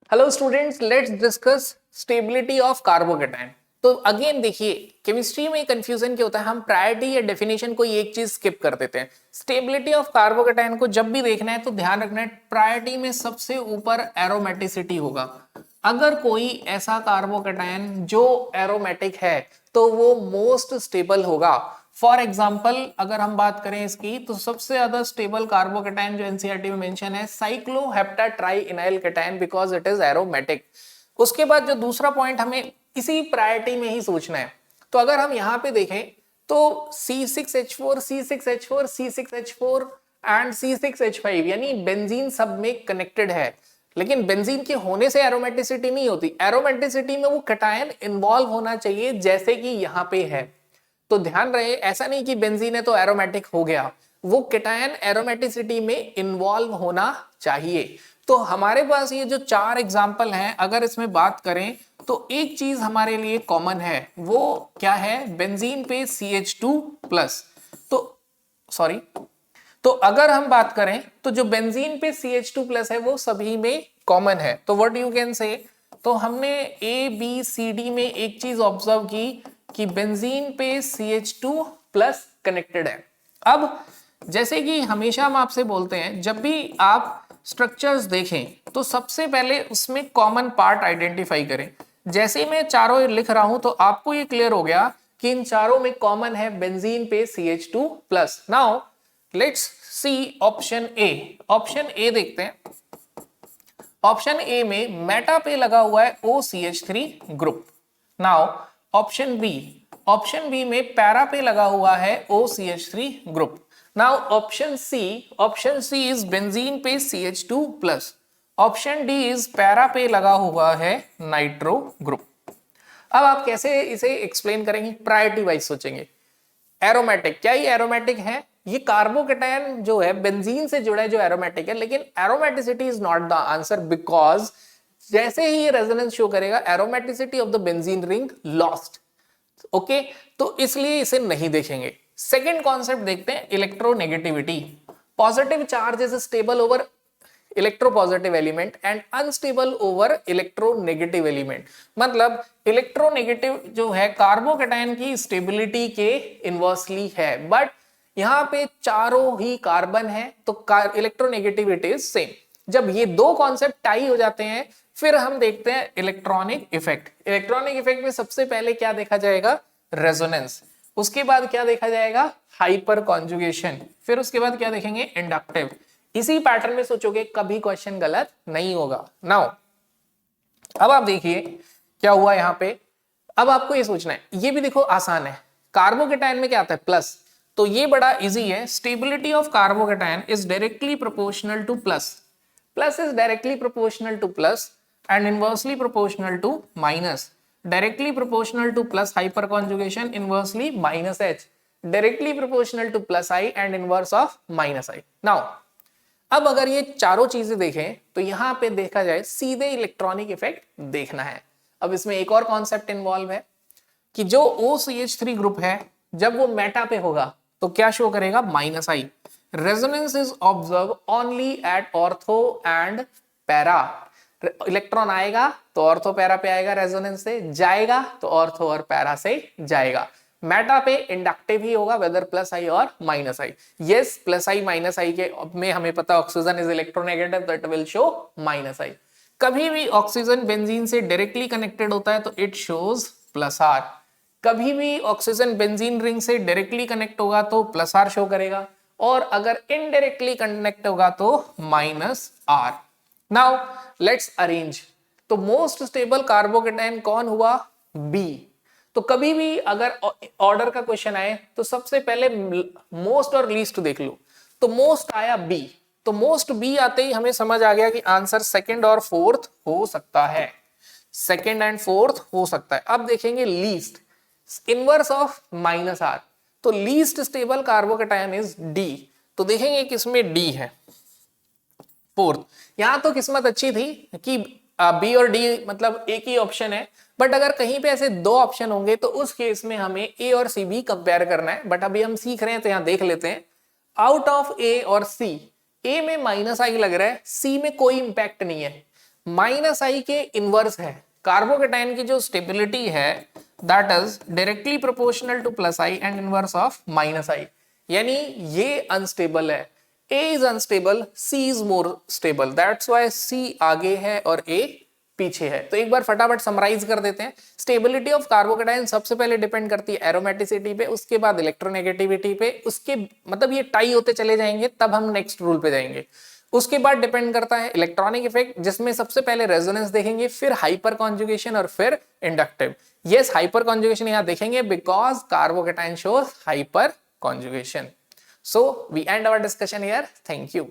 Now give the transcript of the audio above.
Hello students, let's discuss stability of carbocation. तो again देखिए, chemistry में कंफ्यूजन क्या होता है, हम प्रायोरिटी या डेफिनेशन कोई एक चीज स्किप कर देते हैं। स्टेबिलिटी ऑफ कार्बोकेटाइन को जब भी देखना है तो ध्यान रखना है, प्रायोरिटी में सबसे ऊपर एरोमेटिसिटी होगा। अगर कोई ऐसा कार्बोकेटाइन जो एरोमेटिक है तो वो मोस्ट स्टेबल होगा। फॉर एग्जाम्पल अगर हम बात करें इसकी, तो सबसे ज्यादा स्टेबल कार्बोकेटाइन जो एनसीईआरटी में मेंशन है cycloheptatrienyl cation, because it is aromatic. उसके बाद जो दूसरा पॉइंट हमें इसी प्रायोरिटी में ही सोचना है, तो अगर हम यहाँ पे देखें तो C6H4 C6H4 C6H4 and C6H5 यानी बेंजीन सब में कनेक्टेड है। लेकिन बेंजीन के होने से एरोमेटिसिटी नहीं होती, एरोमेटिसिटी में वो कटायन इन्वॉल्व होना चाहिए जैसे कि यहाँ पे है। तो ध्यान रहे, ऐसा नहीं कि बेंजीन है तो एरोमेटिक हो गया, वो केटायन एरोमेटिसिटी में इन्वॉल्व होना चाहिए। तो हमारे पास ये जो चार एग्जाम्पल हैं, अगर इसमें बात करें तो एक चीज हमारे लिए कॉमन है, वो क्या है, बेंजीन पे CH2 प्लस। तो सॉरी, तो अगर हम बात करें तो जो बेंजीन पे CH2 प्लस है वो सभी में कॉमन है। तो व्हाट यू कैन से, तो हमने ABCD में एक चीज ऑब्जर्व की कि बेंजीन पे CH2 प्लस कनेक्टेड है। अब जैसे कि हमेशा हम आपसे बोलते हैं, जब भी आप स्ट्रक्चर्स देखें तो सबसे पहले उसमें कॉमन पार्ट आइडेंटिफाई करें। जैसे मैं चारों लिख रहा हूं तो आपको ये क्लियर हो गया कि इन चारों में कॉमन है बेंजीन पे CH2 plus. Now let's see option A. Option A देखते हैं। ऑप्शन ए में मेटा पे लगा हुआ है OCH3 group. Now option B में पैरा पे लगा हुआ है OCH3 group. Now option C is benzene पे CH2 plus. Option D is para पे लगा हुआ है नाइट्रो ग्रुप। अब आप कैसे इसे एक्सप्लेन करेंगे, प्रायोरिटी वाइज सोचेंगे। एरोमेटिक, क्या ये एरोमेटिक है? ये कार्बोकेटायन जो है बेंजीन से जुड़ा है जो एरोमेटिक है, लेकिन aromaticity is not the answer, because जैसे ही ये रेजोनेंस शो करेगा aromaticity of the benzene ring lost. Okay, तो इसलिए इसे नहीं देखेंगे। सेकेंड कॉन्सेप्ट देखते हैं, electronegativity. Positive charge is stable over electropositive element and unstable over electronegative element. मतलब इलेक्ट्रोनेगेटिव जो है कार्बोकेटायन की स्टेबिलिटी के इनवर्सली है, बट यहां पे चारों ही कार्बन है तो इलेक्ट्रोनेगेटिविटी इज सेम। जब ये दो कॉन्सेप्ट टाई हो जाते हैं फिर हम देखते हैं इलेक्ट्रॉनिक इफेक्ट। इलेक्ट्रॉनिक इफेक्ट में सबसे पहले क्या देखा जाएगा, रेजोनेंस। उसके बाद क्या देखा जाएगा, हाइपर कॉन्जुगेशन। फिर उसके बाद क्या देखेंगे, इंडक्टिव। इसी पैटर्न में सोचोगे, कभी क्वेश्चन गलत नहीं होगा। नाउ अब आप देखिए क्या हुआ यहां पे। अब आपको ये सोचना है, ये भी देखो आसान है, कार्बोकेटायन में क्या आता है, प्लस। तो ये बड़ा इजी है, stability of carbocation is directly proportional to plus. Plus is directly proportional to plus and inversely proportional to minus. Directly proportional to plus hyperconjugation, inversely minus H. Directly proportional to plus I and inverse of minus I. Now, अब अगर ये चारों चीजें देखें तो यहां पे देखा जाए सीधे इलेक्ट्रॉनिक इफेक्ट देखना है। अब इसमें एक और कॉन्सेप्ट इन्वॉल्व है कि जो OCH3 ग्रुप है जब वो मेटा पे होगा तो क्या शो करेगा, minus I. Resonance is observe only at ortho and para. Electron आएगा तो ऑर्थो पैरा पे आएगा, रेजोनेंस से जाएगा तो ऑर्थो और पैरा से जाएगा। मेटा पे इंडक्टिव ही होगा, वेदर प्लस आई और minus I. Yes, plus I minus I के में हमें पता oxygen is electronegative, that will show minus I. कभी भी ऑक्सीजन बेंजीन से डायरेक्टली कनेक्टेड होता है तो इट शोज प्लस आर। कभी भी ऑक्सीजन बेंजीन रिंग से डायरेक्टली कनेक्ट होगा तो प्लस आर शो करेगा, और अगर इनडायरेक्टली कनेक्ट होगा तो minus R. Now let's arrange. तो मोस्ट स्टेबल कार्बोकेटायन कौन हुआ, बी। तो कभी भी अगर ऑर्डर का क्वेश्चन आए तो सबसे पहले मोस्ट और लीस्ट देख लो। तो मोस्ट आया बी, तो मोस्ट बी आते ही हमें समझ आ गया कि आंसर सेकंड और फोर्थ हो सकता है, सेकंड एंड फोर्थ हो सकता है। अब देखेंगे least, inverse of minus R. तो least stable carbocation is D. तो देखेंगे किसमें डी है, फोर्थ। यहां तो किस्मत अच्छी थी कि बी और डी मतलब एक ही ऑप्शन है, बट अगर कहीं पे ऐसे दो ऑप्शन होंगे तो उस केस में हमें ए और सी भी कंपेयर करना है। बट अभी हम सीख रहे हैं तो यहां देख लेते हैं। आउट ऑफ ए और सी, ए में माइनस आई लग रहा है, सी में कोई इंपैक्ट नहीं है, माइनस आई के इनवर्स है। कार्बोकेटाइन की जो स्टेबिलिटी है that is directly proportional to plus I and inverse of minus I. यानी ये अनस्टेबल है, A is unstable, C is more stable, that's why C आगे है और A पीछे है। तो एक बार फटाफट समराइज कर देते हैं। स्टेबिलिटी ऑफ कार्बोकेटाइन सबसे पहले डिपेंड करती है एरोमेटिसिटी पे, उसके बाद इलेक्ट्रोनेगेटिविटी पे, उसके मतलब ये टाई होते चले जाएंगे तब हम नेक्स्ट रूल पे जाएंगे। उसके बाद डिपेंड करता है इलेक्ट्रॉनिक इफेक्ट, जिसमें सबसे पहले रेजोनेंस देखेंगे, फिर हाइपर कॉन्जुगेशन और फिर इंडक्टिव। यस, हाइपर कॉन्जुगेशन यहां देखेंगे because carbocation shows hyper conjugation. So we end our discussion here. Thank you.